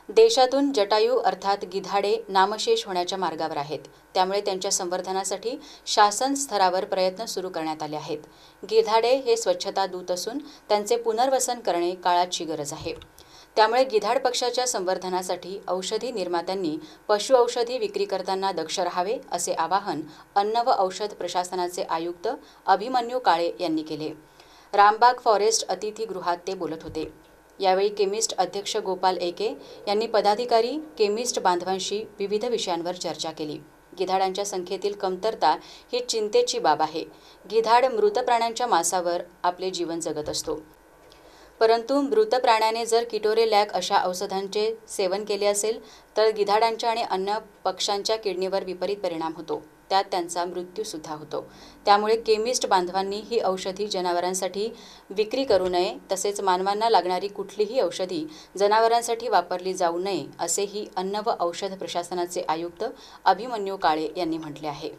देशातून जटायू अर्थात गिधाडे नामशेष होण्याच्या मार्गावर आहेत. त्यामुळे त्यांच्या संवर्धनासाठी शासन स्तरावर प्रयत्न सुरू करण्यात आले आहेत. गिधाडे हे स्वच्छता दूत असून त्यांचे पुनर्वसन करणे काळाची गरज आहे. त्यामुळे गिधाड पक्षाच्या संवर्धनासाठी औषधी निर्मात्यांनी पशुऔषधी विक्री करताना दक्ष राहावे असे आवाहन अन्न व औषध प्रशासनाचे आयुक्त अभिमन्यू काळे यांनी केले. रामबाग फॉरेस्ट अतिथीगृहात ते बोलत होते. यावेळी केमिस्ट अध्यक्ष गोपाल एके यांनी पदाधिकारी केमिस्ट बांधवांशी विविध विषयांवर चर्चा केली. गिधाडांच्या संख्येतील कमतरता ही चिंतेची बाब आहे. गिधाड मृत प्राण्यांच्या मांसावर आपले जीवन जगत असतो. परंतु मृत प्राण्याने जर किटोरेलॅक अशा औषधांचे सेवन केले असेल तर गिधाडांच्या आणि अन्य पक्ष्यांच्या किडनीवर विपरीत परिणाम होतो. त्यात त्यांचा मृत्यूसुद्धा होतो. त्यामुळे केमिस्ट बांधवांनी ही औषधी जनावरांसाठी विक्री करू नये, तसेच मानवांना लागणारी कुठलीही औषधी जनावरांसाठी वापरली जाऊ नये असेही अन्न व औषध प्रशासनाचे आयुक्त अभिमन्यू काळे यांनी म्हटले आहे.